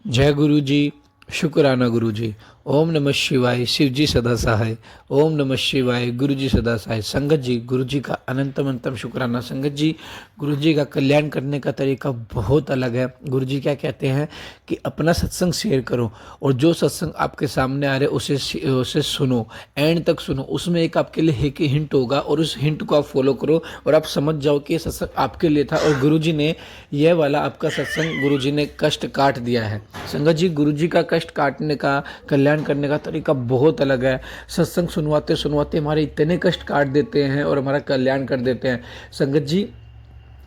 जय गुरु जी। शुक्राना गुरु जी। ओम नमः शिवाय। शिव जी सदा सहाय। ओम नमः शिवाय। गुरु जी सदा सहाय। संगत जी, गुरु जी का अनंतम अनंतम शुक्राना। संगत जी, गुरु जी का कल्याण करने का तरीका बहुत अलग है। गुरु जी क्या कहते हैं कि अपना सत्संग शेयर करो, और जो सत्संग आपके सामने आ रहे उसे सुनो, एंड तक सुनो। उसमें एक आपके लिए एक हिंट होगा, और उस हिंट को आप फॉलो करो और आप समझ जाओ कि ये सत्संग आपके लिए था, और गुरु जी ने यह वाला आपका सत्संग, गुरु जी ने कष्ट काट दिया है। संगत जी, गुरु जी का कष्ट काटने का, कल्याण करने का तरीका बहुत अलग है। सत्संग सुनवाते सुनवाते हमारे इतने कष्ट काट देते हैं और हमारा कल्याण कर देते हैं। संगत जी,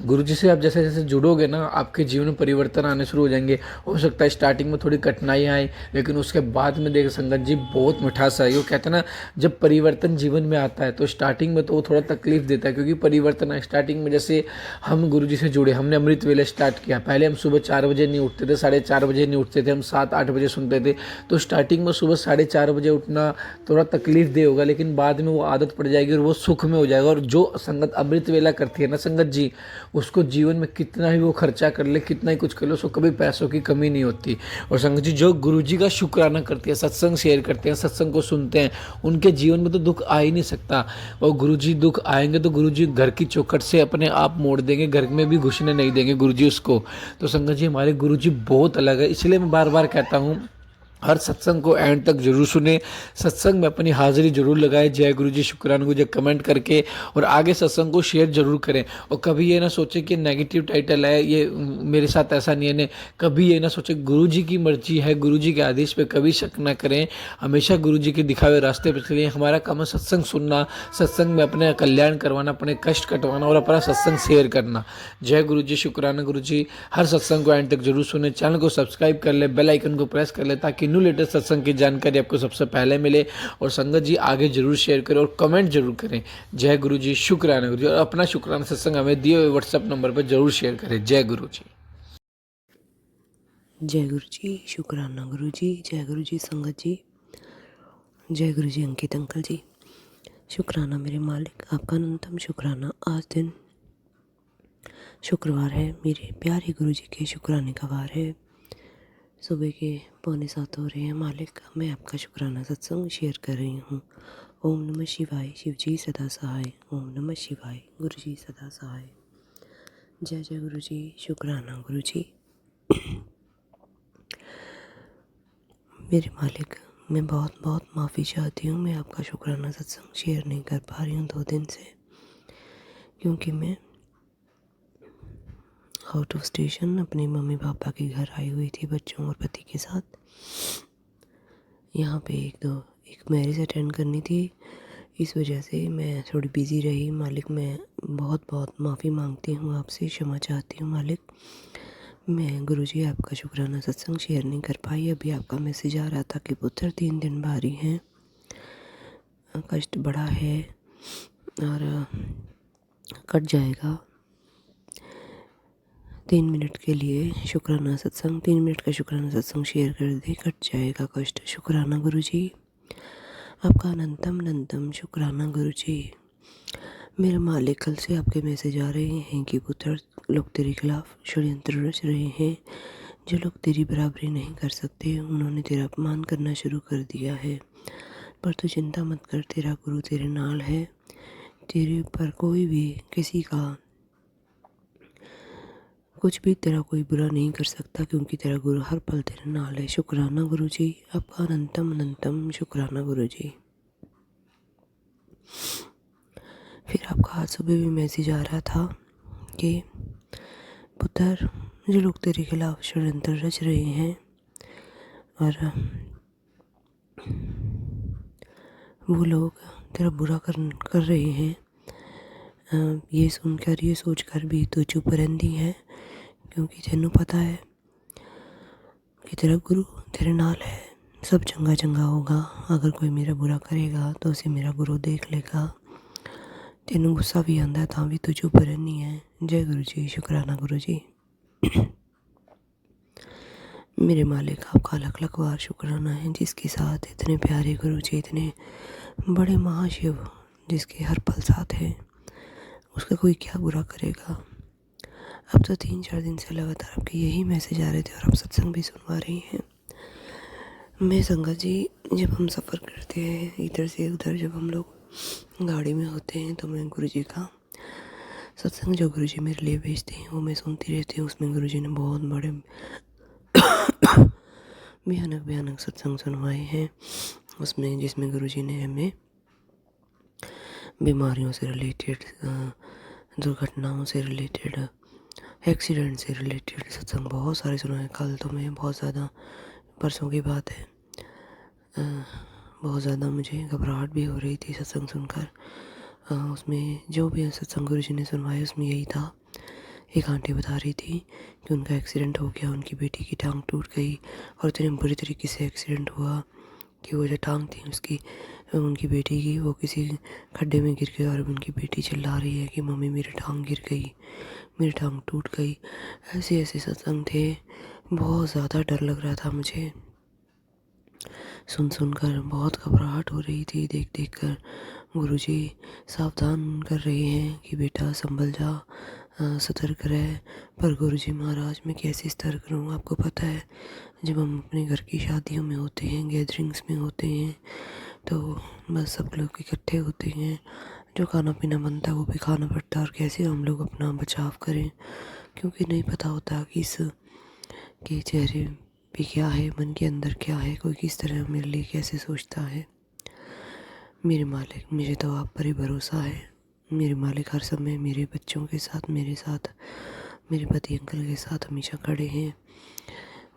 गुरु जी से आप जैसे जैसे जुड़ोगे ना, आपके जीवन में परिवर्तन आने शुरू हो जाएंगे। हो सकता है स्टार्टिंग में थोड़ी कठिनाइयाँ आए, लेकिन उसके बाद में देख संगत जी बहुत मिठास आई। वो कहते हैं ना, जब परिवर्तन जीवन में आता है तो स्टार्टिंग में तो वो थोड़ा तकलीफ देता है, क्योंकि परिवर्तन है। स्टार्टिंग में जैसे हम गुरु जी से जुड़े, हमने अमृत वेले स्टार्ट किया। पहले हम सुबह 4 बजे नहीं उठते थे, 4:30 बजे नहीं उठते थे, हम 7-8 बजे सुनते थे। तो स्टार्टिंग में सुबह 4:30 बजे उठना थोड़ा तकलीफ दे होगा, लेकिन बाद में वो आदत पड़ जाएगी और वो सुख में हो जाएगा। और जो संगत अमृत वेला करती है ना संगत जी, उसको जीवन में कितना ही वो खर्चा कर ले, कितना ही कुछ कर ले, उसको कभी पैसों की कमी नहीं होती। और संगत जी, जो गुरु जी का शुक्राना करते हैं, सत्संग शेयर करते हैं, सत्संग को सुनते हैं, उनके जीवन में तो दुख आ ही नहीं सकता। और गुरु जी दुख आएंगे तो गुरु जी घर की चौखट से अपने आप मोड़ देंगे, घर में भी घुसने नहीं देंगे गुरु जी उसको। तो संगत जी, हमारे गुरु जी बहुत अलग है। इसलिए मैं बार बार कहता हूँ, हर सत्संग को एंड तक जरूर सुने, सत्संग में अपनी हाजिरी जरूर लगाए। जय गुरु जी, शुक्राना गुरु जी कमेंट करके, और आगे सत्संग को शेयर जरूर करें। और कभी ये ना सोचे कि नेगेटिव टाइटल है ये, मेरे साथ ऐसा नहीं है ने। कभी ये ना सोचे, गुरु जी की मर्जी है, गुरु जी के आदेश पे कभी शक ना करें। हमेशा गुरु जी के दिखाए हुए रास्ते पर चलिए। हमारा काम है सत्संग सुनना, सत्संग में अपने कल्याण करवाना, अपने कष्ट कटवाना और अपना सत्संग शेयर करना। जय गुरु जी, शुक्राना गुरु जी। हर सत्संग को एंड तक जरूर सुने, चैनल को सब्सक्राइब कर ले, बेल आइकन को प्रेस कर ले, ताकि न्यू लेटेस्ट सत्संग की जानकारी आपको सबसे पहले मिले। और संगत जी, आगे जरूर शेयर करें और कमेंट जरूर करें। जय गुरु जी, शुक्राना गुरु जी। और अपना शुक्राना सत्संग हमें दिए हुए व्हाट्सएप नंबर पर जरूर शेयर करें। जय गुरु जी। जय गुरु जी, शुक्राना गुरु जी। जय गुरु जी संगत जी। जय गुरु जी अंकित अंकल जी। शुक्राना मेरे मालिक, आपका अनंतम शुक्राना। आज दिन शुक्रवार है, मेरे प्यारे गुरु जी के शुक्राने का वार है। सुबह के 6:45 हो रहे हैं मालिक, मैं आपका शुक्राना सत्संग शेयर कर रही हूँ। ओम नमः शिवाय। शिव जी सदा सहाय। ओम नमः शिवाय। गुरु जी सदा सहाय। जय जय गुरु जी, शुक्राना गुरु जी। मेरे मालिक, मैं बहुत बहुत माफ़ी चाहती हूँ। मैं आपका शुक्राना सत्संग शेयर नहीं कर पा रही हूँ 2 दिन से, क्योंकि मैं आउट ऑफ स्टेशन अपने मम्मी पापा के घर आई हुई थी बच्चों और पति के साथ। यहाँ पे एक मैरिज अटेंड करनी थी, इस वजह से मैं थोड़ी बिज़ी रही। मालिक, मैं बहुत बहुत माफ़ी मांगती हूँ आपसे, क्षमा चाहती हूँ मालिक। मैं गुरुजी आपका शुक्राना सत्संग शेयर नहीं कर पाई। अभी आपका मैसेज आ रहा था कि पुत्र 3 दिन भारी हैं, कष्ट बड़ा है और कट जाएगा। 3 मिनट के लिए शुक्राना सत्संग, 3 मिनट का शुक्राना सत्संग शेयर कर दे, कट जाएगा कष्ट। शुक्राना गुरुजी, आपका अनंतम अनंतम शुक्राना गुरुजी। मेरे मालिक, कल से आपके मैसेज आ रहे हैं कि पुत्र, लोग तेरे खिलाफ षड्यंत्र रच रहे हैं। जो लोग तेरी बराबरी नहीं कर सकते, उन्होंने तेरा अपमान करना शुरू कर दिया है। पर तू चिंता मत कर, तेरा गुरु तेरे नाल है। तेरे ऊपर कोई भी, किसी का कुछ भी, तेरा कोई बुरा नहीं कर सकता, क्योंकि तेरा गुरु हर पल तेरे नाल है। शुक्राना गुरु जी, आपका अनंतम अनंतम शुक्राना गुरु जी। फिर आपका आज सुबह भी मैसेज आ रहा था कि पुत्र, जो लोग तेरे खिलाफ षड्यंत्र रच रहे हैं और वो लोग तेरा बुरा कर रहे हैं, ये सुनकर, ये सोचकर भी तू चुप रहती है, क्योंकि तेनू पता है कि तेरा गुरु तेरे नाल है। सब चंगा चंगा होगा। अगर कोई मेरा बुरा करेगा तो उसे मेरा गुरु देख लेगा। तेनू गुस्सा भी आंदा तां भी तू चुप रहनी है। जय गुरु जी, शुक्राना गुरु जी। मेरे मालिक, आपका लख लख बार शुक्राना है, जिसके साथ इतने प्यारे गुरु जी, इतने बड़े महाशिव, जिसके हर पल साथ है। उसका कोई क्या बुरा करेगा। अब तो 3-4 दिन से लगातार आपके यही मैसेज आ रहे थे और आप सत्संग भी सुनवा रही हैं। मैं संगत जी, जब हम सफ़र करते हैं इधर से उधर, जब हम लोग गाड़ी में होते हैं, तो मैं गुरु जी का सत्संग जो गुरु जी मेरे लिए भेजते हैं वो मैं सुनती रहती हूँ। उसमें गुरु जी ने बहुत बड़े भयानक भयानक सत्संग सुनवाए हैं। उसमें जिसमें गुरु जी ने हमें बीमारियों से रिलेटेड, दुर्घटनाओं से रिलेटेड, एक्सीडेंट से रिलेटेड सत्संग बहुत सारे सुनाए। कल तो मैं बहुत ज़्यादा, परसों की बात है, बहुत ज़्यादा मुझे घबराहट भी हो रही थी सत्संग सुनकर। उसमें जो भी सत्संग गुरु जी ने सुनवाए उसमें यही था। एक आंटी बता रही थी कि उनका एक्सीडेंट हो गया, उनकी बेटी की टांग टूट गई और इतने बुरी तरीके से एक्सीडेंट हुआ कि वो जो टांग थी उसकी, उनकी बेटी की, वो किसी खड्डे में गिर गई और उनकी बेटी चिल्ला रही है कि मम्मी मेरी टांग गिर गई, मेरी टांग टूट गई। ऐसे ऐसे सत्संग थे। बहुत ज़्यादा डर लग रहा था मुझे सुन कर, बहुत घबराहट हो रही थी देख देख कर। गुरुजी सावधान कर रहे हैं कि बेटा संभल जा, सतर्क रहे। पर गुरुजी महाराज मैं कैसे सतर्क रहूँ? आपको पता है जब हम अपने घर की शादियों में होते हैं, गैदरिंग्स में होते हैं, तो बस सब लोग इकट्ठे होते हैं, जो खाना पीना बनता है वो भी खाना पड़ता है, और कैसे हम लोग अपना बचाव करें, क्योंकि नहीं पता होता कि इस के चेहरे पे क्या है, मन के अंदर क्या है, कोई किस तरह मेरे लिए कैसे सोचता है। मेरे मालिक, मुझे तो आप पर ही भरोसा है। मेरे मालिक हर समय मेरे बच्चों के साथ, मेरे साथ, मेरे पति अंकल के साथ हमेशा खड़े हैं।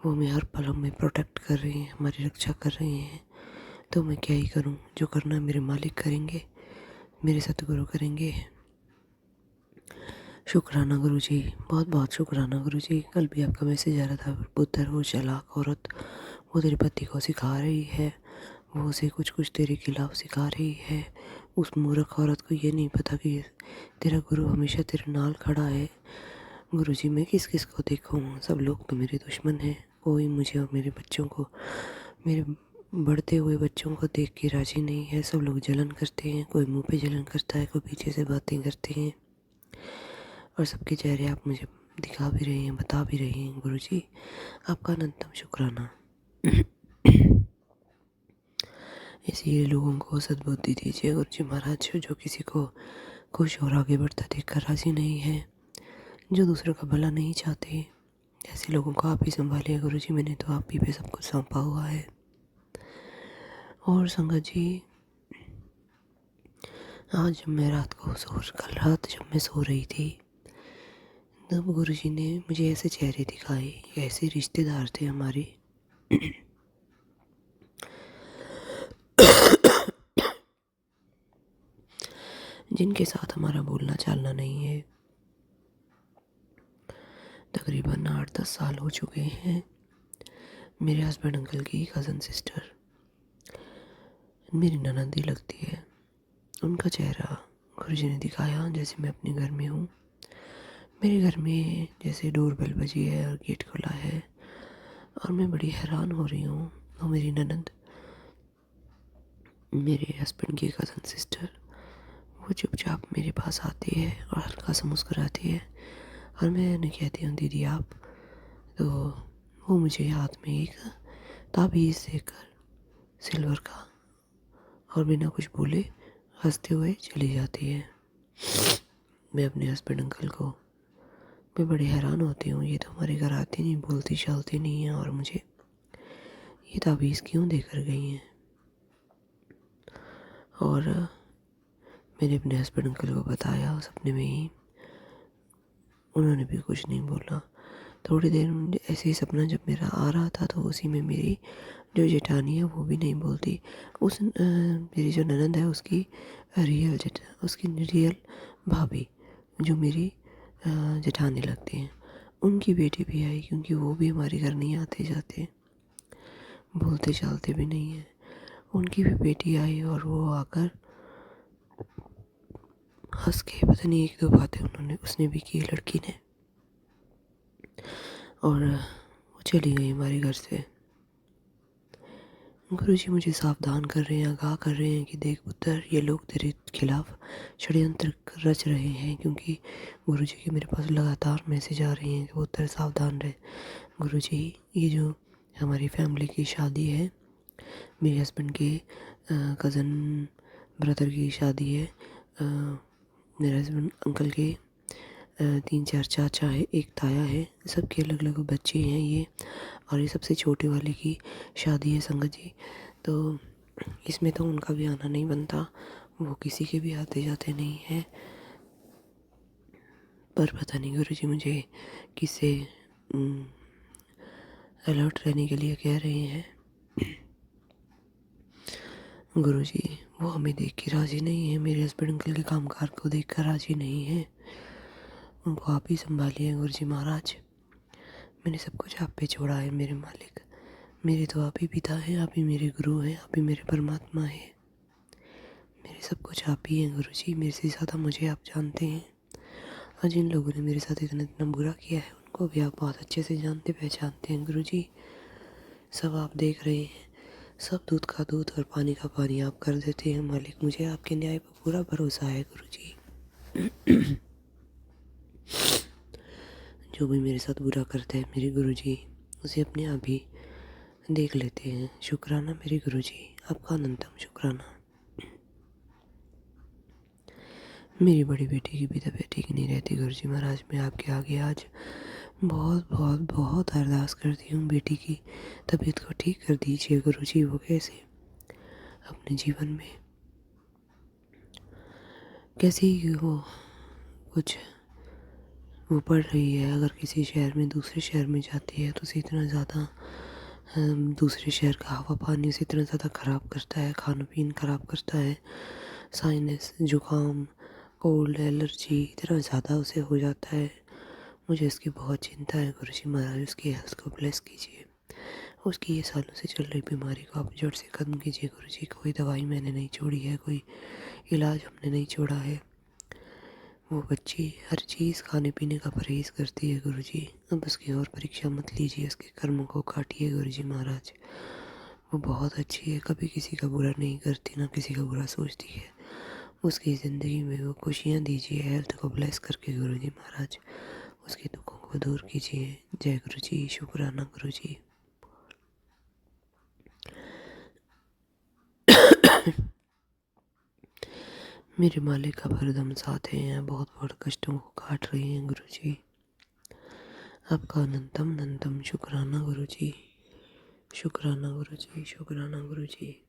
वो हमें हर पल में प्रोटेक्ट कर रहे हैं, हमारी रक्षा कर रहे हैं। तो मैं क्या ही करूं? जो करना मेरे मालिक करेंगे, मेरे सतगुरु करेंगे। शुक्राना गुरु जी, बहुत बहुत शुक्राना गुरु जी। कल भी आपका मैसेज आ रहा था, पुत्र वो चालाक औरत, वो तेरे पति को सिखा रही है, वो उसे कुछ कुछ तेरे खिलाफ सिखा रही है। उस मूर्ख औरत को ये नहीं पता कि तेरा गुरु हमेशा तेरे नाल खड़ा है। गुरु जी मैं किस किस को देखूं? सब लोग तो मेरे दुश्मन हैं। कोई मुझे और मेरे बच्चों को, मेरे बढ़ते हुए बच्चों को देख के राजी नहीं है। सब लोग जलन करते हैं, कोई मुंह पे जलन करता है, कोई पीछे से बातें करते हैं, और सबके चेहरे आप मुझे दिखा भी रहे हैं, बता भी रहे हैं। गुरु जी आपका अनंतम शुक्राना। इसीलिए लोगों को सद्बुद्धि दीजिए गुरु जी महाराज, जो किसी को खुश और आगे बढ़ता देखकर राजी नहीं है, जो दूसरों का भला नहीं चाहते, ऐसे लोगों को आप ही संभालिए गुरु जी। मैंने तो आप ही पे सब कुछ सौंपा हुआ है। और संगत जी, आज जब मैं कल रात जब मैं सो रही थी, तब गुरु जी ने मुझे ऐसे चेहरे दिखाए, ऐसे रिश्तेदार थे हमारे जिनके साथ हमारा बोलना चालना नहीं है। तकरीबन 8-10 साल हो चुके हैं। मेरे हस्बैंड अंकल की कज़न सिस्टर मेरी ननंद ही लगती है। उनका चेहरा गुरु जी ने दिखाया जैसे मैं अपने घर में हूँ। मेरे घर में जैसे डोरबेल बजी है और गेट खुला है, और मैं बड़ी हैरान हो रही हूँ। और मेरी ननंद, मेरे हस्बैंड की कज़न सिस्टर, वो चुपचाप मेरे पास आती है और हल्का सा मुस्कुराती है, और मैं उन्हें कहती हूँ दीदी आप, तो वो मुझे हाथ में एक ताबीज़ देकर सिल्वर का, और बिना कुछ बोले हंसते हुए चली जाती है। मैं अपने हस्बैंड अंकल को, मैं बड़ी हैरान होती हूँ, ये तो हमारे घर आती नहीं, बोलती चालती नहीं है, और मुझे ये ताबीज़ क्यों देकर गई हैं। और मैंने अपने हस्बैंड अंकल को बताया सपने में ही, उन्होंने भी कुछ नहीं बोला। थोड़ी देर ऐसे ही सपना जब मेरा आ रहा था, तो उसी में मेरी जो जेठानी है वो भी नहीं बोलती। मेरी जो ननंद है उसकी रियल भाभी, जो मेरी जेठानी लगती हैं, उनकी बेटी भी आई, क्योंकि वो भी हमारे घर नहीं आते जाते, बोलते चालते भी नहीं हैं। उनकी भी बेटी आई, और वो आकर हंस के, पता नहीं 1-2 बातें उसने भी की, लड़की ने, और वो चली गई हमारे घर से। गुरुजी मुझे सावधान कर रहे हैं, आगाह कर रहे हैं कि देख पुत्र, ये लोग तेरे खिलाफ षड्यंत्र रच रहे हैं, क्योंकि गुरुजी के मेरे पास लगातार मैसेज आ रहे हैं कि वो तरह सावधान रहे। गुरुजी, ये जो हमारी फैमिली की शादी है, मेरे हस्बैंड के कज़न ब्रदर की शादी है। मेरे हस्बैंड अंकल के 3-4 चाचा है, एक ताया है, सबके अलग अलग बच्चे हैं ये, और ये सबसे छोटे वाले की शादी है संगत जी। तो इसमें तो उनका भी आना नहीं बनता, वो किसी के भी आते जाते नहीं हैं। पर पता नहीं गुरुजी मुझे किससे अलर्ट रहने के लिए कह रहे हैं। गुरुजी, वो हमें देख के राज़ी नहीं है, मेरे हस्बैंड अंकल के कामकाज को देख कर राज़ी नहीं है। उनको आप ही संभालिए गुरुजी महाराज। मैंने सब कुछ आप पे छोड़ा है मेरे मालिक। मेरे तो आप ही पिता हैं, आप ही मेरे गुरु हैं, आप ही मेरे परमात्मा हैं। मेरे सब कुछ आप ही हैं गुरुजी, मेरे से ज़्यादा मुझे आप जानते हैं। और जिन लोगों ने मेरे साथ इतना बुरा किया है, उनको भी आप बहुत अच्छे से जानते पहचानते हैं गुरुजी। सब आप देख रहे हैं, सब दूध का दूध और पानी का पानी आप कर देते हैं मालिक। मुझे आपके न्याय पर पूरा भरोसा है गुरुजी। जो भी मेरे साथ बुरा करता है मेरे गुरुजी, उसे अपने आप ही देख लेते हैं। शुक्राना मेरे गुरुजी, आपका अनंतम शुक्राना। मेरी बड़ी बेटी की भी तबीयत ठीक नहीं रहती गुरुजी महाराज। मैं आपके आगे आज बहुत बहुत बहुत अरदास करती हूँ, बेटी की तबीयत को ठीक कर दीजिए गुरुजी। वो कैसे अपने जीवन में कैसे ही वो कुछ वो पढ़ रही है, अगर किसी शहर में दूसरे शहर में जाती है तो उसे इतना ज़्यादा दूसरे शहर का हवा पानी उसे इतना ज़्यादा ख़राब करता है, खाना पीना ख़राब करता है, साइनस, जुकाम, कोल्ड, एलर्जी इतना ज़्यादा उसे हो जाता है। मुझे उसकी बहुत चिंता है गुरुजी महाराज। उसकी हेल्थ को ब्लेस कीजिए, उसकी ये सालों से चल रही बीमारी को आप जड़ से ख़त्म कीजिए गुरुजी। कोई दवाई मैंने नहीं छोड़ी है, कोई इलाज हमने नहीं छोड़ा है। वो बच्ची हर चीज़ खाने पीने का परहेज़ करती है गुरुजी। अब उसकी और परीक्षा मत लीजिए, उसके कर्मों को काटिए गुरुजी महाराज। वो बहुत अच्छी है, कभी किसी का बुरा नहीं करती, ना किसी का बुरा सोचती है। उसकी ज़िंदगी में वो खुशियाँ दीजिए, हेल्थ को ब्लेस करके गुरुजी महाराज। उसके दुखों को दूर कीजिए। जय गुरुजी, शुक्राना गुरुजी। मेरे मालिक का हरदम साथ हैं, बहुत बहुत कष्टों को काट रहे हैं गुरुजी। आपका अनंतम अनंतम शुक्राना गुरुजी, शुक्राना गुरुजी, शुक्राना गुरुजी।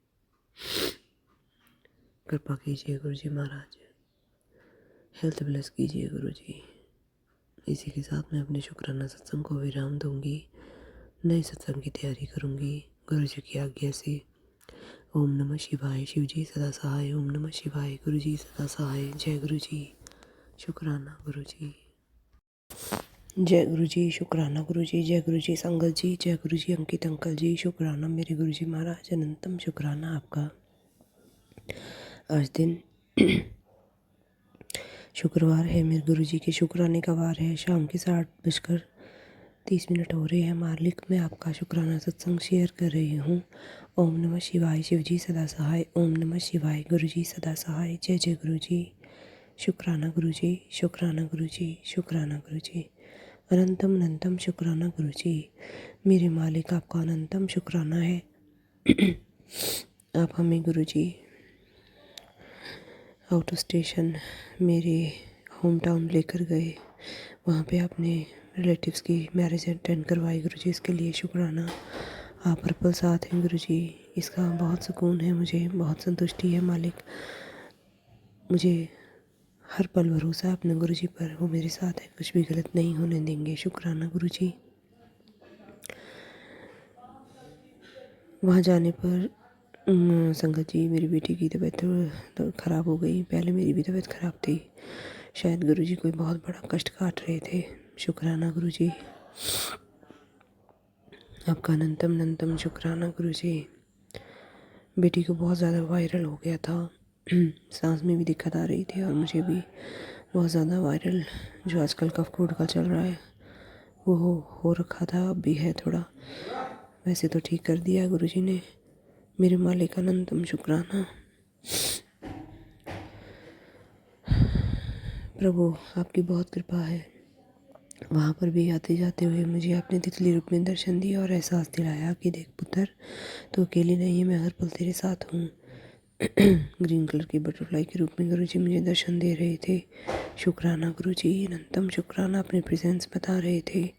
कृपा कीजिए गुरुजी महाराज, हेल्थ ब्लेस कीजिए गुरुजी। इसी के साथ मैं अपने शुक्राना सत्संग को विराम दूंगी, नए सत्संग की तैयारी करूंगी गुरुजी की आज्ञा से। ओम नमः शिवाय, शिवजी सदा सहाय। ओम नमः शिवाय, गुरुजी सदा सहाय। जय गुरुजी, शुक्राना गुरुजी। जय गुरुजी, शुक्राना गुरुजी। जय गुरुजी संगत जी, जय गुरुजी अंकित अंकल जी, शुक्राना मेरे गुरुजी महाराज। अनंतम शुक्राना आपका। आज दिन शुक्रवार है, मेरे गुरुजी के शुक्राने का वार है। शाम के 7:30 हो रहे हैं। मालिक, मैं आपका शुक्राना सत्संग शेयर कर रही हूँ। ओम नमः शिवाय, शिवजी सदा सहाय। ओम नमः शिवाय, गुरुजी सदा सहाय। जय जय गुरुजी, शुक्राना गुरुजी, शुक्राना गुरुजी, शुक्राना गुरुजी। अनंतम अनंतम शुक्राना गुरुजी। मेरे मालिक, आपका अनंतम शुक्राना है। आप हमें गुरुजी आउट ऑफ स्टेशन मेरे होम टाउन लेकर गए, वहाँ पे आपने रिलेटिव्स की मैरिज अटेंड करवाई गुरुजी, इसके लिए शुक्राना। आप पर्पल साथ हैं गुरुजी, इसका बहुत सुकून है, मुझे बहुत संतुष्टि है मालिक। मुझे हर पल भरोसा है अपने गुरुजी पर, वो मेरे साथ है, कुछ भी गलत नहीं होने देंगे। शुक्राना गुरुजी। वहाँ जाने पर संगत जी, मेरी बेटी की तबीयत तो ख़राब हो गई। पहले मेरी भी तबीयत ख़राब थी, शायद गुरुजी कोई बहुत बड़ा कष्ट काट रहे थे। शुक्राना गुरुजी, आपका अनंतम अनंतम शुक्राना गुरुजी। बेटी को बहुत ज़्यादा वायरल हो गया था, सांस में भी दिक्कत आ रही थी, और मुझे भी बहुत ज़्यादा वायरल जो आजकल कफ कोल्ड का चल रहा है वो हो रखा था, अब भी है थोड़ा। वैसे तो ठीक कर दिया गुरुजी ने। मेरे मालिक अनंतम शुक्राना। प्रभु आपकी बहुत कृपा है। वहाँ पर भी आते जाते हुए मुझे आपने तितली रूप में दर्शन दिया और एहसास दिलाया कि देख पुत्र, तो अकेली नहीं है, मैं हर पल तेरे साथ हूँ। ग्रीन कलर की बटरफ्लाई के रूप में गुरुजी मुझे दर्शन दे रहे थे। शुक्राना गुरुजी, अनंतम शुक्राना, अपने प्रेजेंस बता रहे थे।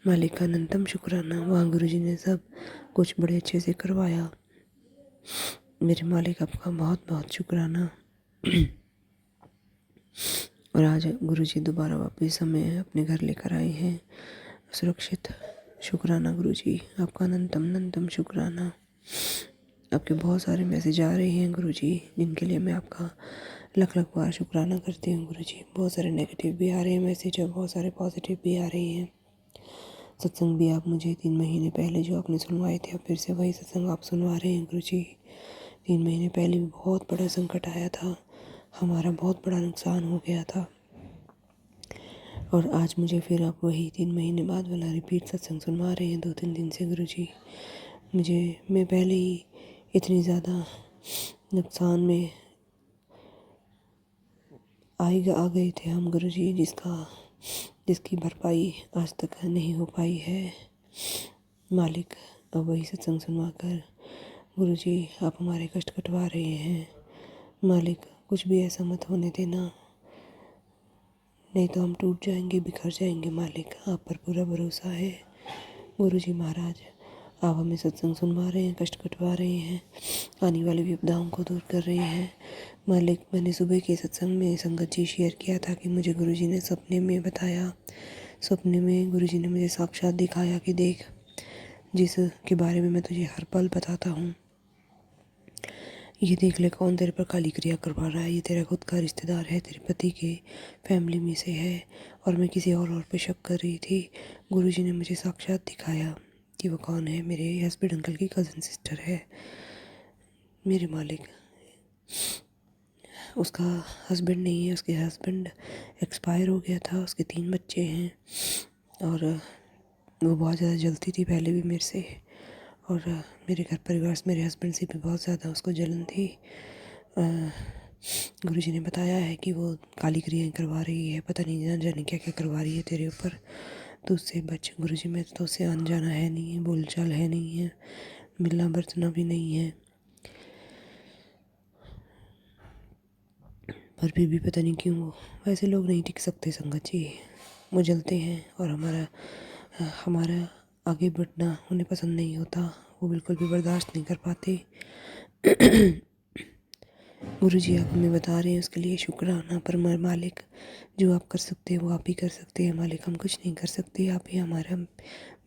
मालिक का अनंतम शुक्राना। वहाँ गुरुजी ने सब कुछ बड़े अच्छे से करवाया। मेरे मालिक आपका बहुत बहुत शुक्राना। और आज गुरुजी दोबारा वापस हमें अपने घर लेकर आए हैं सुरक्षित। शुक्राना गुरुजी, आपका अनंतम अनंतम शुक्राना। आपके बहुत सारे मैसेज आ रहे हैं गुरुजी, जिनके लिए मैं आपका लख लख बार शुक्राना करती हूँ गुरुजी। बहुत सारे नेगेटिव भी आ रहे हैं मैसेज और बहुत सारे पॉजिटिव भी आ रहे हैं। सत्संग भी आप मुझे 3 महीने पहले जो आपने सुनवाए थे, अब फिर से वही सत्संग आप सुनवा रहे हैं गुरुजी। 3 महीने पहले भी बहुत बड़ा संकट आया था, हमारा बहुत बड़ा नुकसान हो गया था, और आज मुझे फिर आप वही 3 महीने बाद वाला रिपीट सत्संग सुनवा रहे हैं 2-3 दिन से गुरुजी। मैं पहले ही इतनी ज़्यादा नुकसान में आ गए थे हम गुरुजी, जिसकी भरपाई आज तक नहीं हो पाई है। मालिक, अब वही सत्संग सुनवा कर गुरुजी आप हमारे कष्ट कटवा रहे हैं। मालिक, कुछ भी ऐसा मत होने देना, नहीं तो हम टूट जाएंगे, बिखर जाएंगे। मालिक, आप पर पूरा भरोसा है। गुरुजी महाराज, आप हमें सत्संग सुनवा रहे हैं, कष्ट कटवा रहे हैं, आने वाली विपदाओं को दूर कर रहे हैं। मालिक, मैंने सुबह के सत्संग में संगत जी शेयर किया था कि मुझे गुरुजी ने सपने में बताया, सपने में गुरुजी ने मुझे साक्षात दिखाया कि देख, जिस के बारे में मैं तुझे हर पल बताता हूँ, ये देख ले कौन तेरे पर काली क्रिया करवा रहा है। ये तेरा खुद का रिश्तेदार है, तेरे पति के फैमिली में से है। और मैं किसी और पे शक कर रही थी। गुरुजी ने मुझे साक्षात दिखाया कि वो कौन है। मेरे हस्बैंड अंकल की कज़न सिस्टर है। मेरे मालिक, उसका हस्बैंड नहीं है, उसके हस्बैंड एक्सपायर हो गया था, उसके 3 बच्चे हैं, और वो बहुत ज़्यादा जलती थी पहले भी मेरे से, और मेरे घर परिवार से, मेरे हस्बैंड से भी बहुत ज़्यादा उसको जलन थी। गुरुजी ने बताया है कि वो काली क्रियाएं करवा रही है, पता नहीं जान जाने क्या क्या करवा रही है तेरे ऊपर, तो उससे बच गुरुजी। मैं तो उससे अनजाना है नहीं है, बोलचाल है नहीं है, मिलना बरतना भी नहीं है, पर फिर भी पता नहीं क्यों वैसे लोग नहीं टिक सकते संगत जी। वो जलते हैं और हमारा आगे बढ़ना उन्हें पसंद नहीं होता, वो बिल्कुल भी बर्दाश्त नहीं कर पाते। गुरुजी आप हमें बता रहे हैं, उसके लिए शुक्राना। पर मालिक, जो आप कर सकते हैं वो आप ही कर सकते हैं। मालिक, हम कुछ नहीं कर सकते, आप ही हमारा,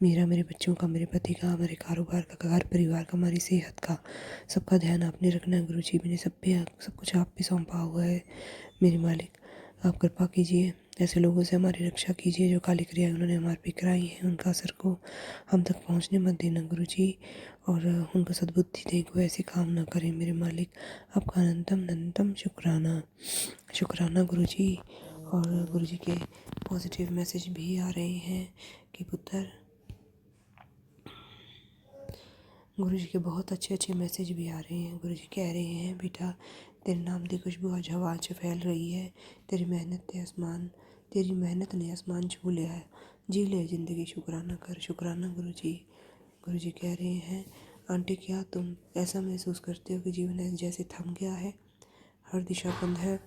मेरे बच्चों का, मेरे पति का, हमारे कारोबार का, घर परिवार का, हमारी सेहत का, सबका ध्यान आपने रखना है गुरुजी। मैंने सब कुछ आप पे सौंपा हुआ है। मेरे मालिक, आप कृपा कीजिए, ऐसे लोगों से हमारी रक्षा कीजिए जो काली क्रिया उन्होंने हमारे पे कराई है, उनका असर को हम तक पहुंचने मत देना गुरुजी, और उनको सद्बुद्धि दें कि वो ऐसे काम ना करें। मेरे मालिक, आपका अनंतम अनंतम शुक्राना। शुक्राना गुरुजी। और गुरुजी के पॉजिटिव मैसेज भी आ रहे हैं कि पुत्र, गुरुजी के बहुत अच्छे अच्छे मैसेज भी आ रहे हैं। गुरुजी कह रहे हैं, बेटा तेरे नाम की खुशबू आज हवा च फैल रही है, तेरी मेहनत ने आसमान छू लिया है, जी ले ज़िंदगी, शुक्राना कर। शुक्राना गुरुजी। गुरुजी कह रहे हैं, आंटी क्या तुम ऐसा महसूस करते हो कि जीवन जैसे थम गया है, हर दिशा बंद है,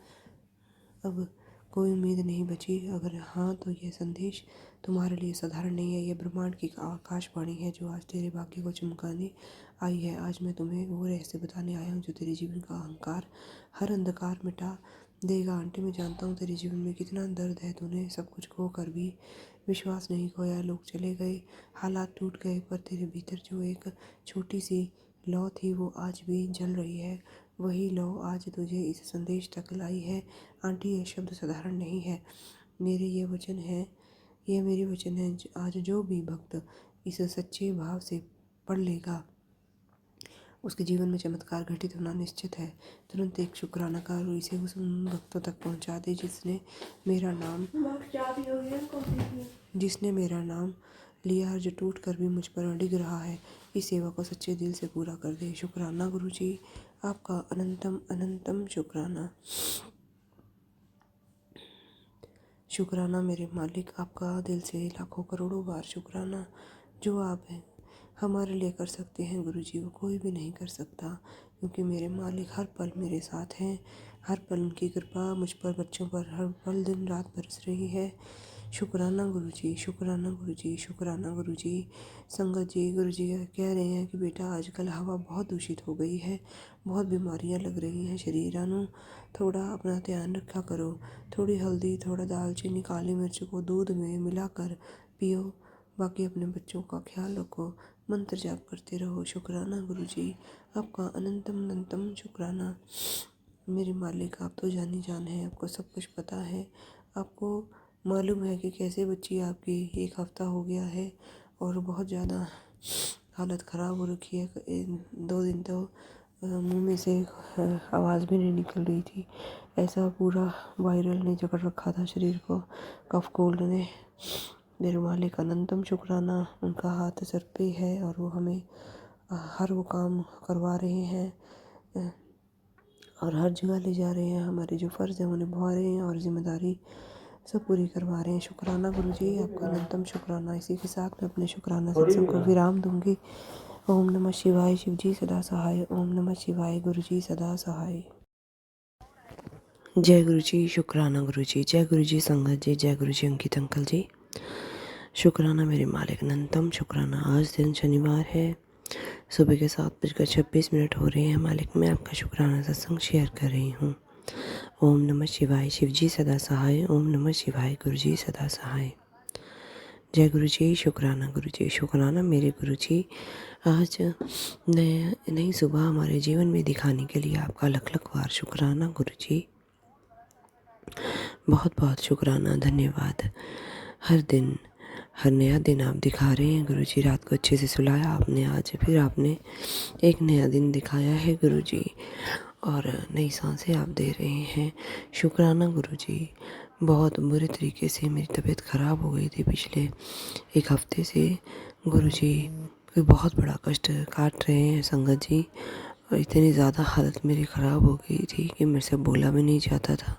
अब कोई उम्मीद नहीं बची? अगर हाँ, तो यह संदेश तुम्हारे लिए साधारण नहीं है, यह ब्रह्मांड की आकाशवाणी है जो आज तेरे भाग्य को चमकाने आई है। आज मैं तुम्हें वो रहस्य बताने आया हूँ जो तेरे जीवन का अहंकार, हर अंधकार मिटा देगा। आंटी, मैं जानता हूँ तेरे जीवन में कितना दर्द है, तूने सब कुछ खो कर भी विश्वास नहीं खोया। लोग चले गए, हालात टूट गए, पर तेरे भीतर जो एक छोटी सी लौ थी वो आज भी जल रही है। वही लौ आज तुझे इस संदेश तक लाई है। आंटी, ये शब्द साधारण नहीं है, ये मेरे वचन है। आज जो भी भक्त इस सच्चे भाव से पढ़ लेगा, उसके जीवन में चमत्कार घटित होना निश्चित है। तुरंत एक शुक्राना कर और इसे उस उन भक्तों तक पहुंचा दे जिसने मेरा नाम लिया और जो टूट कर भी मुझ पर अड़िग रहा है। इस सेवा को सच्चे दिल से पूरा कर दे। शुक्राना गुरुजी, आपका अनंतम अनंतम शुक्राना। शुक्राना मेरे मालिक, आपका दिल से लाखों करोड़ों बार शुक्राना। जो आप हैं हमारे लिए कर सकते हैं गुरुजी, वो कोई भी नहीं कर सकता, क्योंकि मेरे मालिक हर पल मेरे साथ हैं। हर पल उनकी कृपा मुझ पर, बच्चों पर हर पल दिन रात बरस रही है। शुक्राना गुरुजी, शुक्राना गुरुजी, शुक्राना गुरुजी। संगत जी, गुरुजी कह रहे हैं कि बेटा आजकल हवा बहुत दूषित हो गई है, बहुत बीमारियां लग रही हैं शरीरां नूं, थोड़ा अपना ध्यान रखा करो। थोड़ी हल्दी, थोड़ा दालचीनी, काली मिर्च को दूध में मिलाकर पियो। बाकी अपने बच्चों का ख्याल रखो, मंत्र जाप करते रहो। शुक्राना गुरुजी, आपका अनंतम अनंतम शुक्राना। मेरे मालिक, आप तो जानी जान है, आपको सब कुछ पता है। आपको मालूम है कि कैसे बच्ची आपकी 1 हफ्ता हो गया है और बहुत ज़्यादा हालत ख़राब हो रखी है। 2 दिन तो मुंह में से आवाज़ भी नहीं निकल रही थी। ऐसा पूरा वायरल ने जकड़ रखा था शरीर को, कफ कोल्ड ने। मेरे मालिक अनंतम शुक्राना, उनका हाथ सर पे है और वो हमें हर वो काम करवा रहे हैं और हर जगह ले जा रहे हैं। हमारे जो फ़र्ज़ हैं वो निभा रहे हैं और ज़िम्मेदारी सब पूरी करवा रहे हैं। शुक्राना गुरुजी, आपका अनंतम शुक्राना। इसी के साथ मैं अपने शुक्राना सत्संग को विराम दूंगी। ओम नमः शिवाय, शिव जी सदा सहाय। ओम नमः शिवाय, गुरु जी सदा सहाय। जय गुरु जी, शुक्राना गुरु जी, जय गुरु जी संगत जी, जय गुरु जी अंकित अंकल जी। शुक्राना मेरे मालिक, अनंतम शुक्राना। आज दिन शनिवार है, सुबह के 7:26 हो रहे हैं। मालिक, मैं आपका शुक्राना सत्संग शेयर कर रही हूँ। ओम नमः शिवाय, शिव जी सदा सहाय। ओम नमः शिवाय, गुरु जी सदा सहाय। जय गुरु जी, शुक्राना गुरु जी, शुक्राना मेरे गुरु जी। आज नई सुबह हमारे जीवन में दिखाने के लिए आपका लख लख बार शुक्राना गुरु जी। बहुत बहुत शुक्राना, धन्यवाद। हर दिन हर नया दिन आप दिखा रहे हैं गुरु जी। रात को अच्छे से सुलाया आपने, आज फिर आपने एक नया दिन दिखाया है गुरु जी, और नई सांसें आप दे रहे हैं। शुक्राना गुरु जी। बहुत बुरे तरीके से मेरी तबीयत ख़राब हो गई थी पिछले 1 हफ्ते से गुरु जी। कोई बहुत बड़ा कष्ट काट रहे हैं संगत जी, और इतनी ज़्यादा हालत मेरी ख़राब हो गई थी कि मेरे से बोला भी नहीं जाता था।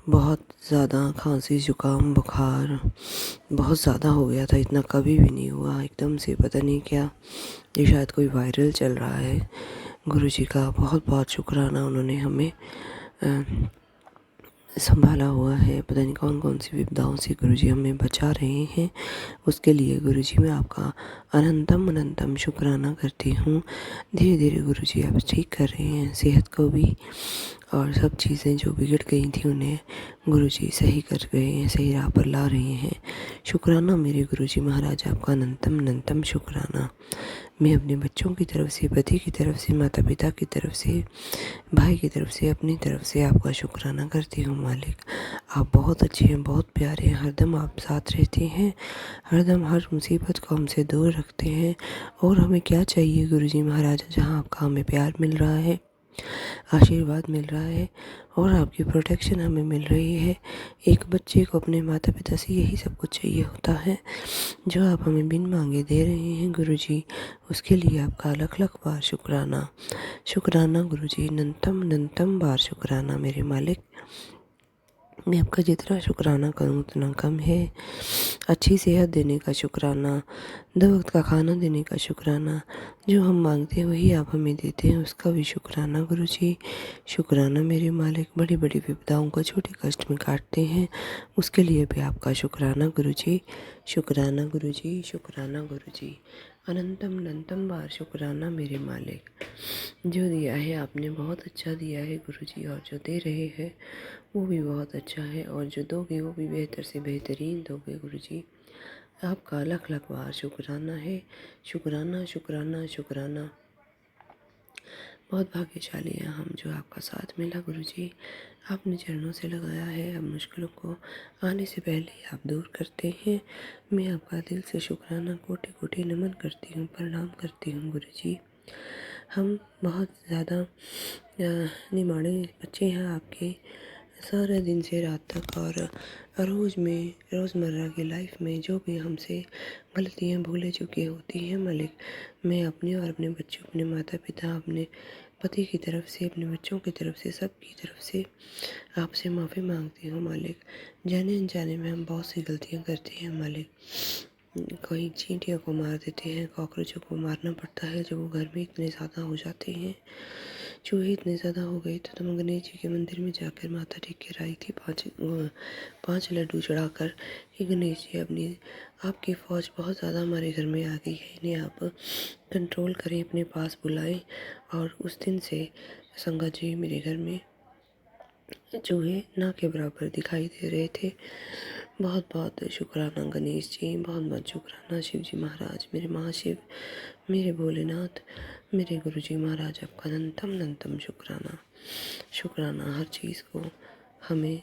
बहुत ज़्यादा खांसी, जुकाम, बुखार बहुत ज़्यादा हो गया था। इतना कभी भी नहीं हुआ। एकदम से पता नहीं क्या, ये शायद कोई वायरल चल रहा है। गुरु जी का बहुत बहुत शुक्राना, उन्होंने हमें संभाला हुआ है। पता नहीं कौन कौन सी विपदाओं से गुरुजी हमें बचा रहे हैं। उसके लिए गुरुजी मैं आपका अनंतम अनंतम शुक्राना करती हूँ। धीरे धीरे गुरुजी आप ठीक कर रहे हैं सेहत को भी, और सब चीज़ें जो बिगड़ गई थी उन्हें गुरुजी सही कर गए हैं, सही राह पर ला रहे हैं। शुक्राना मेरे गुरुजी महाराज, आपका अनंतम अनंतम शुक्राना। मैं अपने बच्चों की तरफ से, पति की तरफ से, माता पिता की तरफ से, भाई की तरफ से, अपनी तरफ से आपका शुक्राना करती हूँ मालिक। आप बहुत अच्छे हैं, बहुत प्यारे हैं। हरदम आप साथ रहते हैं, हरदम हर मुसीबत को हमसे दूर रखते हैं। और हमें क्या चाहिए गुरुजी महाराज, जहाँ आपका हमें प्यार मिल रहा है, आशीर्वाद मिल रहा है और आपकी प्रोटेक्शन हमें मिल रही है। एक बच्चे को अपने माता पिता से यही सब कुछ चाहिए होता है, जो आप हमें बिन मांगे दे रहे हैं गुरुजी। उसके लिए आपका लख लख बार शुक्राना। शुक्राना गुरुजी, अनंतम अनंतम बार शुक्राना मेरे मालिक। मैं आपका जितना शुक्राना करूं उतना कम है। अच्छी सेहत देने का शुक्राना, 2 वक्त का खाना देने का शुक्राना, जो हम मांगते हैं वही आप हमें देते हैं, उसका भी शुक्राना गुरुजी। शुक्राना मेरे मालिक, बड़ी बड़ी विपदाओं को छोटे कष्ट में काटते हैं, उसके लिए भी आपका शुक्राना गुरुजी। शुक्राना गुरुजी, शुक्राना गुरुजी। अनंतम अनंतम बार शुक्राना मेरे मालिक। जो दिया है आपने बहुत अच्छा दिया है गुरुजी, और जो दे रहे हैं वो भी बहुत अच्छा है, और जो दोगे वो भी बेहतर से बेहतरीन दोगे गुरुजी। आपका लख लख बार शुक्राना है। शुक्राना शुक्राना शुक्राना। बहुत भाग्यशाली हैं हम, जो आपका साथ मिला गुरुजी। आपने चरणों से लगाया है, अब मुश्किलों को आने से पहले ही आप दूर करते हैं। मैं आपका दिल से शुक्राना कोटि कोटि नमन करती हूँ, प्रणाम करती हूँ गुरुजी। हम बहुत ज़्यादा निमाणे बच्चे हैं आपके, सारा दिन से रात तक, और रोज़मर्रा की लाइफ में जो भी हमसे गलतियाँ भूले चुकी होती हैं मालिक, मैं अपने और अपने बच्चों, अपने माता पिता, अपने पति की तरफ से, अपने बच्चों की तरफ से, सबकी तरफ से आपसे माफ़ी मांगती हूँ मालिक। जाने अनजाने में हम बहुत सी गलतियाँ करते हैं मालिक। कोई चींटियों को मार देते हैं, कॉकरोचों को मारना पड़ता है जब वो घर में इतने ज़्यादा हो जाते हैं। चूहे इतने ज़्यादा हो गए थे तो मैं गणेश जी के मंदिर में जाकर माथा टेक कर आई थी, पाँच लड्डू चढ़ाकर। हे गणेश जी, अपनी आपकी फ़ौज बहुत ज़्यादा हमारे घर में आ गई है, इन्हें आप कंट्रोल करें, अपने पास बुलाएं। और उस दिन से संगत जी मेरे घर में चूहे ना के बराबर दिखाई दे रहे थे। बहुत बहुत शुक्राना गणेश जी, बहुत बहुत शुक्राना शिव जी महाराज, मेरे महाशिव, मेरे भोलेनाथ, मेरे गुरु जी महाराज, आपका अनंतम अनंतम शुक्राना। शुक्राना हर चीज़ को हमें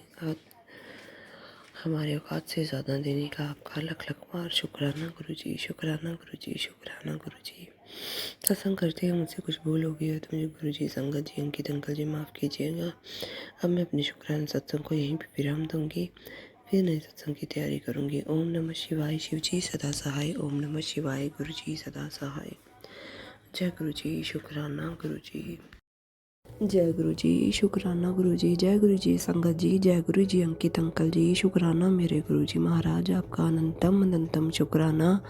हमारे औकात से ज़्यादा देने का आपका लख लख बार शुक्राना गुरु जी, शुक्राना गुरु जी, शुक्राना गुरु जी। सत्संग करते हैं मुझसे कुछ भूल हो गई है तो मुझे गुरु जी, संगत जी, अंकित अंकल जी माफ़ कीजिएगा। अब मैं अपने शुक्राना सत्संग को यहीं पे विराम दूंगी, फिर नए सत्संग की तैयारी करूंगी। ओम नमः शिवाय, शिव जी सदा सहाय। ओम नमः शिवाय, गुरु जी सदा सहाय। जय गुरु जी, शुक्राना गुरु जी। जय गुरु जी, शुक्राना गुरु जी। जय गुरु जी संगत जी, जय गुरु जी अंकित अंकल जी, शुक्राना मेरे गुरु जी महाराज, आपका अनंतम अनंतम शुक्राना।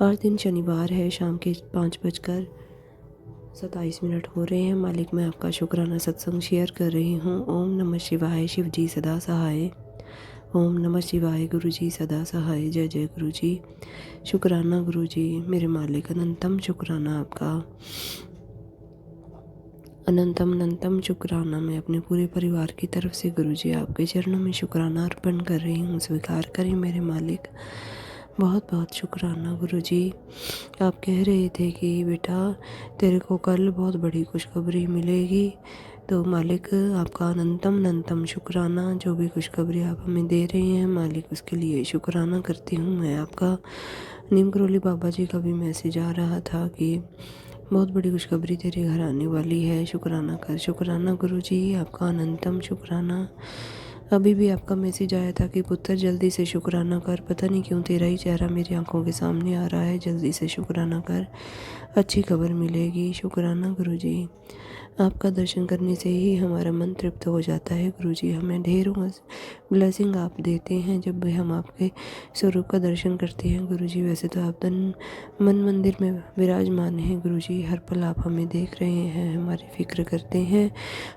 आज दिन शनिवार है, शाम के 5:27 हो रहे हैं। मालिक, मैं आपका शुक्राना सत्संग शेयर कर रही हूँ। ओम नमः शिवाय, शिव जी सदा सहाय। ओम नमः शिवाय, गुरु जी सदा सहाय। जय जय गुरु जी, शुक्राना गुरु जी, मेरे मालिक, अनंतम शुक्राना आपका, अनंतम अनंतम शुक्राना। मैं अपने पूरे परिवार की तरफ से गुरु जी आपके चरणों में शुक्राना अर्पण कर रही हूँ। स्वीकार करें मेरे मालिक, बहुत बहुत शुक्राना गुरु जी। आप कह रहे थे कि बेटा तेरे को कल बहुत बड़ी खुशखबरी मिलेगी, तो मालिक आपका अनंतम अनंतम शुक्राना। जो भी खुशखबरी आप हमें दे रहे हैं मालिक, उसके लिए शुक्राना करती हूँ मैं आपका। नीम करोली बाबा जी का भी मैसेज आ रहा था कि बहुत बड़ी खुशखबरी तेरे घर आने वाली है, शुक्राना कर। शुक्राना गुरु जी, आपका अनंतम शुक्राना। अभी भी आपका मैसेज आया था कि पुत्र जल्दी से शुक्राना कर। पता नहीं क्यों तेरा ही चेहरा मेरी आंखों के सामने आ रहा है। जल्दी से शुक्राना कर, अच्छी खबर मिलेगी। शुक्राना गुरु जी, आपका दर्शन करने से ही हमारा मन तृप्त हो जाता है गुरु जी। हमें ढेरों ब्लेसिंग आप देते हैं जब भी हम आपके स्वरूप का दर्शन करते हैं गुरु जी। वैसे तो आप मन मंदिर में विराजमान हैं गुरु जी, हर पल आप हमें देख रहे हैं, हमारी फिक्र करते हैं,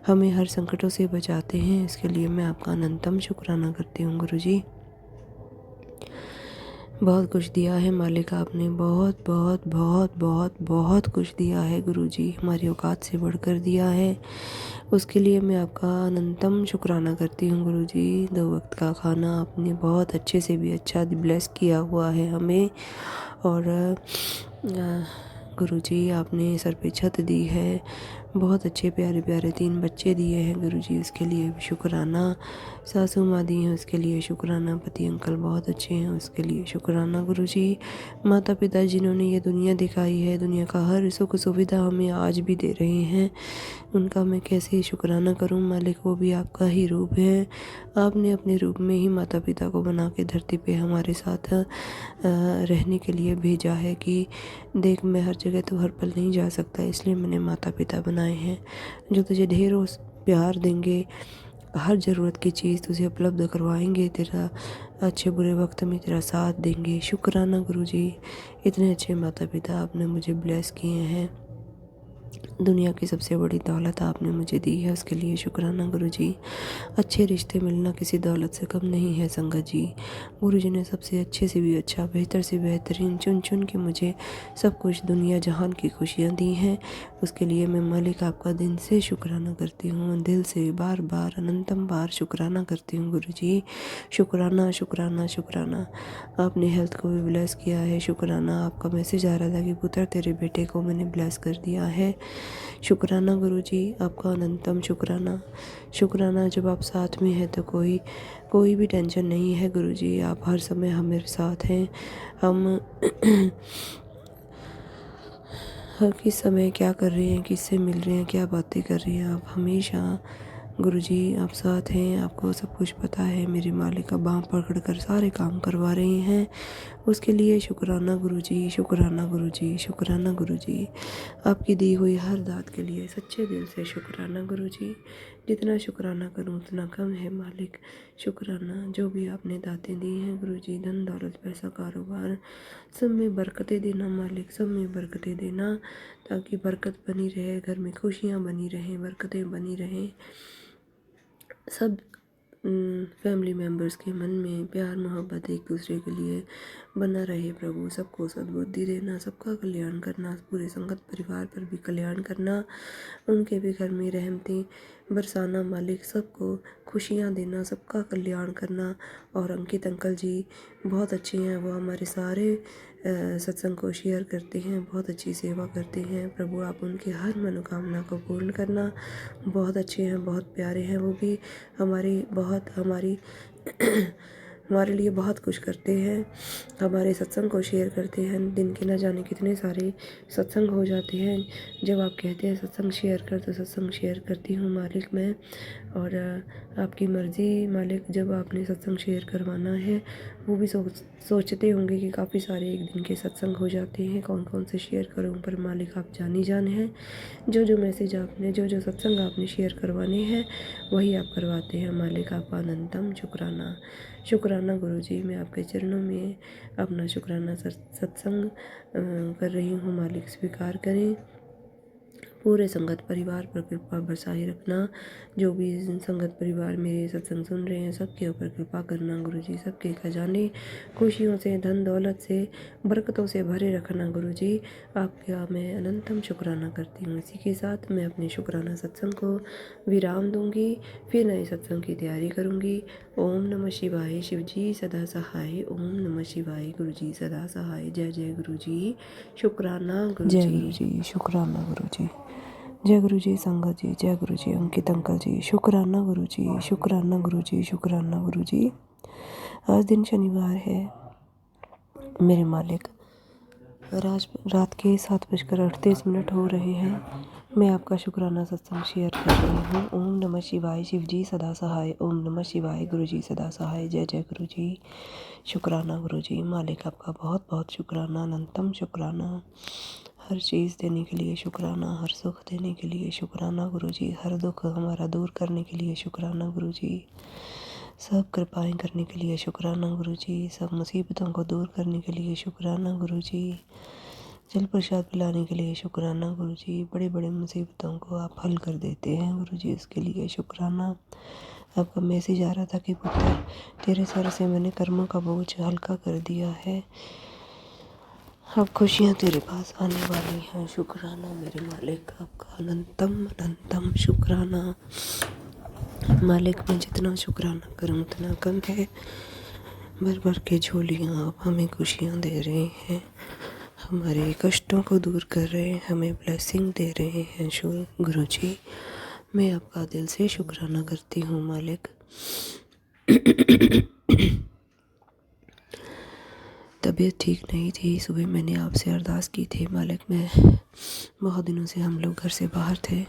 हमें हर संकटों से बचाते हैं। इसके लिए मैं आपका अनंतम शुक्राना करती हूँ गुरु जी। बहुत कुछ दिया है मालिक आपने, बहुत बहुत बहुत बहुत बहुत कुछ दिया है गुरु जी, हमारी औकात से बढ़कर दिया है। उसके लिए मैं आपका अनंतम शुक्राना करती हूँ गुरु जी। 2 वक्त का खाना आपने बहुत अच्छे से भी अच्छा ब्लेस किया हुआ है हमें। और गुरु जी आपने सर पे छत दी है, बहुत अच्छे प्यारे प्यारे 3 बच्चे दिए हैं गुरु जी, उसके लिए भी शुक्राना। सासू माँ दी हैं, उसके लिए शुक्राना। पति अंकल बहुत अच्छे हैं, उसके लिए शुक्राना गुरु जी। माता पिता जिन्होंने ये दुनिया दिखाई है, दुनिया का हर सुख सुविधा हमें आज भी दे रहे हैं, उनका मैं कैसे शुक्राना करूं मालिक। वो भी आपका ही रूप है, आपने अपने रूप में ही माता पिता को बना के धरती पे हमारे साथ रहने के लिए भेजा है कि देख मैं हर जगह तो हर पल नहीं जा सकता, इसलिए मैंने माता पिता बनाए हैं जो तुझे ढेरों प्यार देंगे, हर ज़रूरत की चीज़ तुझे उपलब्ध करवाएंगे, तेरा अच्छे बुरे वक्त में तेरा साथ देंगे। शुक्राना गुरु जी, इतने अच्छे माता पिता आपने मुझे ब्लेस किए हैं। दुनिया की सबसे बड़ी दौलत आपने मुझे दी है, उसके लिए शुक्राना गुरु जी। अच्छे रिश्ते मिलना किसी दौलत से कम नहीं है संगत जी। गुरु जी ने सबसे अच्छे से भी अच्छा, बेहतर से बेहतरीन चुन चुन के मुझे सब कुछ दुनिया जहान की खुशियाँ दी हैं। उसके लिए मैं मालिक आपका दिन से शुक्राना करती हूँ, दिल से बार बार अनंतम बार शुक्राना करती हूँ गुरु जी। शुक्राना शुक्राना शुक्राना। आपने हेल्थ को भी ब्लेस किया है, शुक्राना। आपका मैसेज आ रहा था कि पुत्र तेरे बेटे को मैंने ब्लेस कर दिया है, शुक्राना गुरु जी, आपका अनंतम शुक्राना। शुक्राना, जब आप साथ में हैं तो कोई भी टेंशन नहीं है गुरु जी, आप हर समय हमारे साथ हैं। हम हर किस समय क्या कर रहे हैं, किससे मिल रहे हैं, क्या बातें कर रहे हैं, आप हमेशा गुरु जी आप साथ हैं, आपको सब कुछ पता है। मेरे मालिक का बाँह पकड़ कर सारे काम करवा रहे हैं उसके लिए शुक्राना गुरुजी, शुक्राना गुरुजी, शुक्राना गुरुजी। आपकी दी हुई हर दात के लिए सच्चे दिल से शुक्राना गुरुजी। जितना शुक्राना करूं उतना कम है मालिक। शुक्राना जो भी आपने दातें दी हैं गुरुजी, धन दौलत पैसा कारोबार सब में बरकतें देना मालिक, सब में बरकतें देना, ताकि बरकत बनी रहे, घर में खुशियाँ बनी रहें, बरकतें बनी रहें। सब फैमिली मेम्बर्स के मन में प्यार मोहब्बत एक दूसरे के लिए बना रहे प्रभु। सबको सद्बुद्धि देना, सबका कल्याण करना, पूरे संगत परिवार पर भी कल्याण करना, उनके भी घर में रहमतें बरसाना मालिक, सबको खुशियाँ देना, सबका कल्याण करना। और अंकित अंकल जी बहुत अच्छे हैं, वो हमारे सारे सत्संग को शेयर करते हैं, बहुत अच्छी सेवा करते हैं प्रभु। आप उनकी हर मनोकामना को पूर्ण करना। बहुत अच्छे हैं, बहुत प्यारे हैं, वो भी हमारे लिए बहुत कुछ करते हैं, हमारे सत्संग को शेयर करते हैं। दिन के न जाने कितने सारे सत्संग हो जाते हैं। जब आप कहते हैं सत्संग शेयर कर, तो सत्संग शेयर करती हूँ मालिक मैं। और आपकी मर्ज़ी मालिक, जब आपने सत्संग शेयर करवाना है, वो भी सोचते होंगे कि काफ़ी सारे एक दिन के सत्संग हो जाते हैं, कौन कौन से शेयर करूँ, पर मालिक आप जानी जान हैं। जो मैसेज आपने, जो सत्संग आपने शेयर करवाने हैं, वही आप करवाते हैं मालिक। आपका अनंतम शुक्राना। शुक्राना गुरुजी, मैं आपके चरणों में अपना शुक्राना सत्संग कर रही हूँ मालिक, स्वीकार करें। पूरे संगत परिवार पर कृपा बरसाए रखना। जो भी संगत परिवार मेरे सत्संग सुन रहे हैं, सबके ऊपर कृपा करना गुरुजी। सबके खजाने खुशियों से, धन दौलत से, बरकतों से भरे रखना गुरुजी। आपका मैं अनंतम शुक्राना करती हूँ। इसी के साथ मैं अपने शुक्राना सत्संग को विराम दूंगी, फिर नए सत्संग की तैयारी करूंगी। ओम नमः शिवाय, शिव जी सदा सहाय। ओम नमः शिवाय, गुरु जी सदा सहाय। जय जय गुरु जी, शुक्राना गुरु जी। जय गुरु जी, शुक्राना गुरु जी। जय गुरु जी संगत जी, जय गुरु जी अंकित अंकल जी, शुक्राना गुरु जी, शुक्राना गुरु जी, शुक्राना गुरु जी। आज दिन शनिवार है मेरे मालिक, रात के 7:38 हो रहे हैं। मैं आपका शुक्राना सत्संग शेयर कर रही हूँ। ओम नमः शिवाय, शिव जी सदा सहाय। ओम नमः शिवाय, गुरु जी सदा सहाय। जय जय गुरु जी, शुक्राना गुरु जी। मालिक आपका बहुत बहुत शुक्राना, अनंतम शुक्राना। हर चीज़ देने के लिए शुक्राना, हर सुख देने के लिए शुक्राना गुरु जी, हर दुख हमारा दूर करने के लिए शुक्राना गुरु जी, सब कृपाएं करने के लिए शुक्राना गुरु जी, सब मुसीबतों को दूर करने के लिए शुक्राना गुरु जी, जल प्रसाद पिलाने के लिए शुक्राना गुरु जी। बड़े बड़े मुसीबतों को आप हल कर देते हैं गुरु जी, उसके लिए शुक्राना। आपका मैसेज आ रहा था कि पुत्र, तेरे सर से मैंने कर्मों का बोझ हल्का कर दिया है, अब खुशियाँ तेरे पास आने वाली हैं। शुक्राना मेरे मालिक, आपका अनंतम अनंतम शुक्राना। मालिक मैं जितना शुक्राना करूँ उतना कम है। भर भर के झोलियाँ आप हमें खुशियाँ दे रहे हैं, हमारे कष्टों को दूर कर रहे हैं, हमें ब्लेसिंग दे रहे हैं गुरु जी। मैं आपका दिल से शुक्राना करती हूँ मालिक। तबीयत ठीक नहीं थी, सुबह मैंने आपसे अरदास की थी मालिक। मैं बहुत दिनों से हम लोग घर से बाहर थे,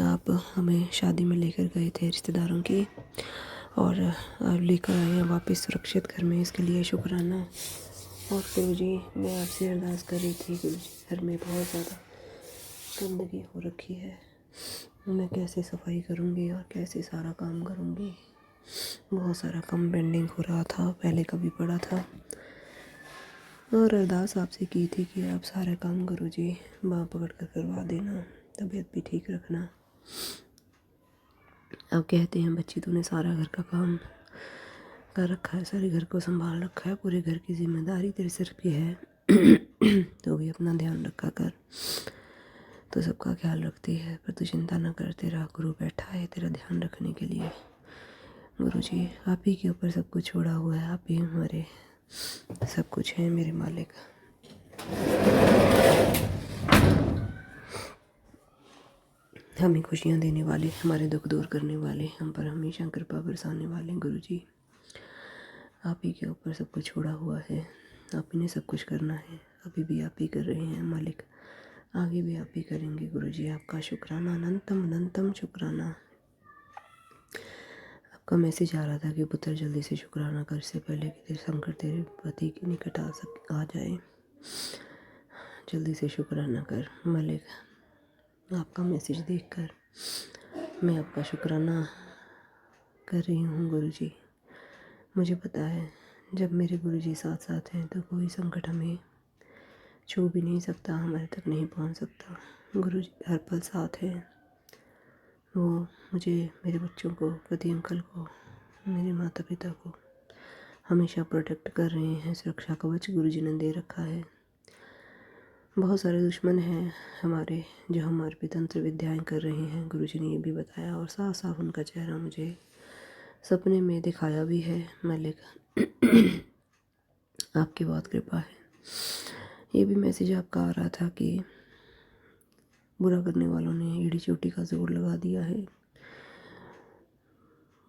आप हमें शादी में लेकर गए थे रिश्तेदारों की, और आप लेकर आए हैं वापस सुरक्षित घर में, इसके लिए शुक्राना। और गुरु जी मैं आपसे अरदास कर रही थी, गुरु जी घर में बहुत ज़्यादा गंदगी हो रखी है, मैं कैसे सफाई करूँगी और कैसे सारा काम करूँगी। बहुत सारा काम पेंडिंग हो रहा था, पहले कभी पड़ा था, और अरदास आपसे की थी कि आप सारा काम गुरु जी बाँह पकड़ कर करवा देना, तबीयत भी ठीक रखना। आप कहते हैं बच्ची तूने सारा घर का काम कर रखा है, सारे घर को संभाल रखा है, पूरे घर की जिम्मेदारी तेरे सिर पे है, तो भी अपना ध्यान रखा कर, तो सबका ख्याल रखती है, पर तू चिंता ना कर, तेरा गुरु बैठा है तेरा ध्यान रखने के लिए। गुरु जी आप ही के ऊपर सब कुछ छोड़ा हुआ है, आप ही हमारे सब कुछ हैं मेरे मालिक। हमें खुशियाँ देने वाले, हमारे दुख दूर करने वाले, हम पर हमेशा कृपा बरसाने वाले गुरु जी, आप ही के ऊपर सब कुछ छोड़ा हुआ है, आप ही ने सब कुछ करना है, अभी भी आप ही कर रहे हैं मालिक, आगे भी आप ही करेंगे गुरु जी। आपका शुक्राना, अनंतम अनंतम शुक्राना। का मैसेज आ रहा था कि पुत्र जल्दी से शुक्राना कर, इससे पहले कि तेरे संकट तेरे पति के निकट आ जाए। जल्दी से शुक्राना कर। मालिक, आपका मैसेज देखकर मैं आपका शुक्राना कर रही हूँ गुरुजी। मुझे पता है जब मेरे गुरुजी साथ साथ हैं तो कोई संकट हमें छू भी नहीं सकता, हमारे तक नहीं पहुँच सकता। गुरुजी हर पल साथ हैं। वो मुझे, मेरे बच्चों को, पति अंकल को, मेरे माता पिता को हमेशा प्रोटेक्ट कर रहे हैं। सुरक्षा कवच गुरुजी ने दे रखा है। बहुत सारे दुश्मन हैं हमारे जो हमारे पे तंत्र विद्याएं कर रहे हैं, गुरुजी ने ये भी बताया, और साफ साफ उनका चेहरा मुझे सपने में दिखाया भी है। मालिक, आपकी बहुत कृपा है। ये भी मैसेज आपका आ रहा था कि बुरा करने वालों ने एड़ी चोटी का जोर लगा दिया है,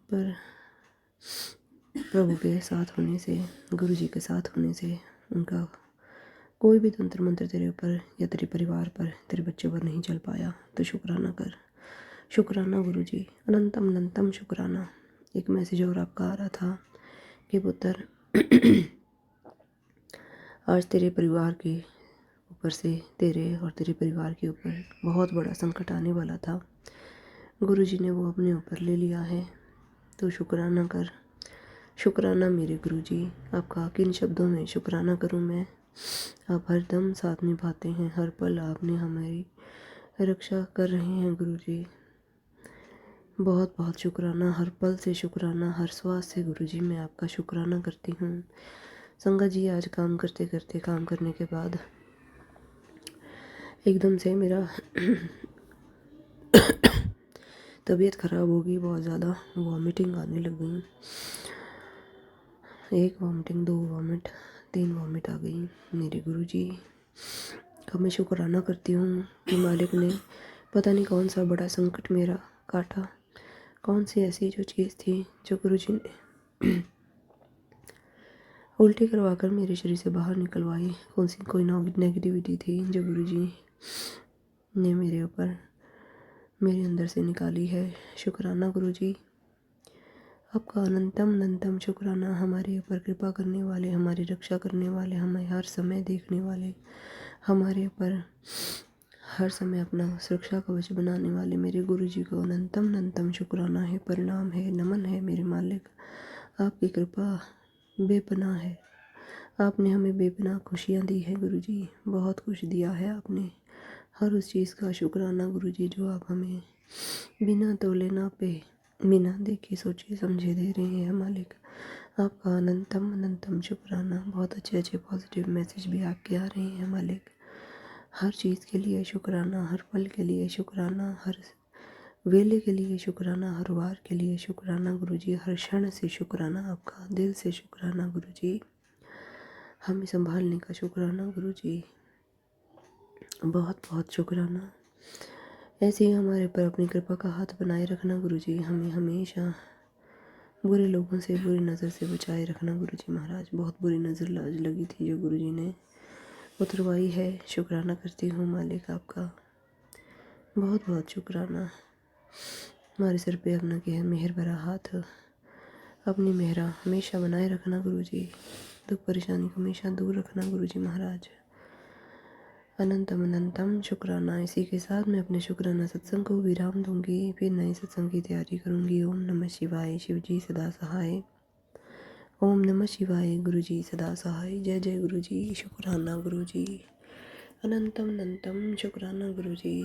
पर प्रभु के साथ होने से, गुरुजी के साथ होने से उनका कोई भी तंत्र मंत्र तेरे ऊपर या तेरे परिवार पर, तेरे बच्चे पर नहीं चल पाया। तो शुक्राना कर। शुक्राना गुरुजी, अनंतम अनंतम शुक्राना। एक मैसेज और आपका आ रहा था कि पुत्र आज तेरे परिवार के ऊपर से, तेरे और तेरे परिवार के ऊपर बहुत बड़ा संकट आने वाला था। गुरुजी ने वो अपने ऊपर ले लिया है। तो शुक्राना कर। शुक्राना मेरे गुरुजी। आपका किन शब्दों में शुक्राना करूं मैं। आप हर दम साथ निभाते हैं, हर पल आपने हमारी रक्षा कर रहे हैं गुरुजी। बहुत बहुत शुक्राना, हर पल से शुक्राना, हर श्वास से गुरुजी मैं आपका शुक्राना करती हूँ। संगत जी, आज काम करते करते, काम करने के बाद एकदम से मेरा तबीयत ख़राब हो गई, बहुत ज़्यादा वॉमिटिंग आने लग गई। 1 वॉमिटिंग, 2 वॉमिट, 3 वॉमिट आ गई। मेरे गुरुजी का मैं शुक्राना करती हूँ कि मालिक ने पता नहीं कौन सा बड़ा संकट मेरा काटा, कौन सी ऐसी जो चीज़ थी जो गुरुजी ने उल्टी करवा कर मेरे शरीर से बाहर निकलवाई। कौन सी कोई नेगेटिविटी थी जो गुरुजी ने मेरे ऊपर, मेरे अंदर से निकाली है। शुक्राना गुरुजी, आपका अनंतम अनंतम शुक्राना। हमारे ऊपर कृपा करने वाले, हमारी रक्षा करने वाले, हमें हर समय देखने वाले, हमारे ऊपर हर समय अपना सुरक्षा कवच बनाने वाले मेरे गुरुजी को अनंतम अनंतम शुक्राना है, प्रणाम है, नमन है। मेरे मालिक, आपकी कृपा बेपनाह है। आपने हमें बेपनाह खुशियाँ दी है गुरुजी, बहुत कुछ दिया है आपने। हर उस चीज़ का शुक्राना गुरुजी जो आप हमें बिना तोले नापे, बिना देखे सोचे समझे दे रहे हैं मालिक। आपका अनंतम अनंतम शुक्राना। बहुत अच्छे अच्छे पॉजिटिव मैसेज भी आपके आ रहे हैं मालिक। हर चीज़ के लिए शुक्राना, हर पल के लिए शुक्राना, हर वेले के लिए शुक्राना, हर वार के लिए शुक्राना गुरुजी, हर क्षण से शुक्राना, आपका दिल से शुक्राना गुरुजी। हमें संभालने का शुक्राना गुरुजी, बहुत बहुत शुक्राना। ऐसे ही हमारे ऊपर अपनी कृपा का हाथ बनाए रखना गुरुजी। हमें हमेशा बुरे लोगों से, बुरी नज़र से बचाए रखना गुरुजी महाराज। बहुत बुरी नज़र लगी थी जो गुरुजी ने उतरवाई है। शुक्राना करती हूँ मालिक आपका, बहुत बहुत शुक्राना। हमारे सर पे अपना के मेहर भरा हाथ, अपनी मेहरा हमेशा बनाए रखना गुरुजी। दुख परेशानी को हमेशा दूर रखना गुरुजी महाराज। अनंतम अनंतम शुक्राना। इसी के साथ मैं अपने शुक्राना सत्संग को विराम दूंगी, फिर नए सत्संग की तैयारी करूंगी। ओम नमः शिवाय, शिवजी सदा सहाय। ओम नमः शिवाय, गुरुजी सदा सहाय। जय जय गुरुजी। शुक्राना गुरुजी, अनंतम अनंतम शुक्राना गुरुजी।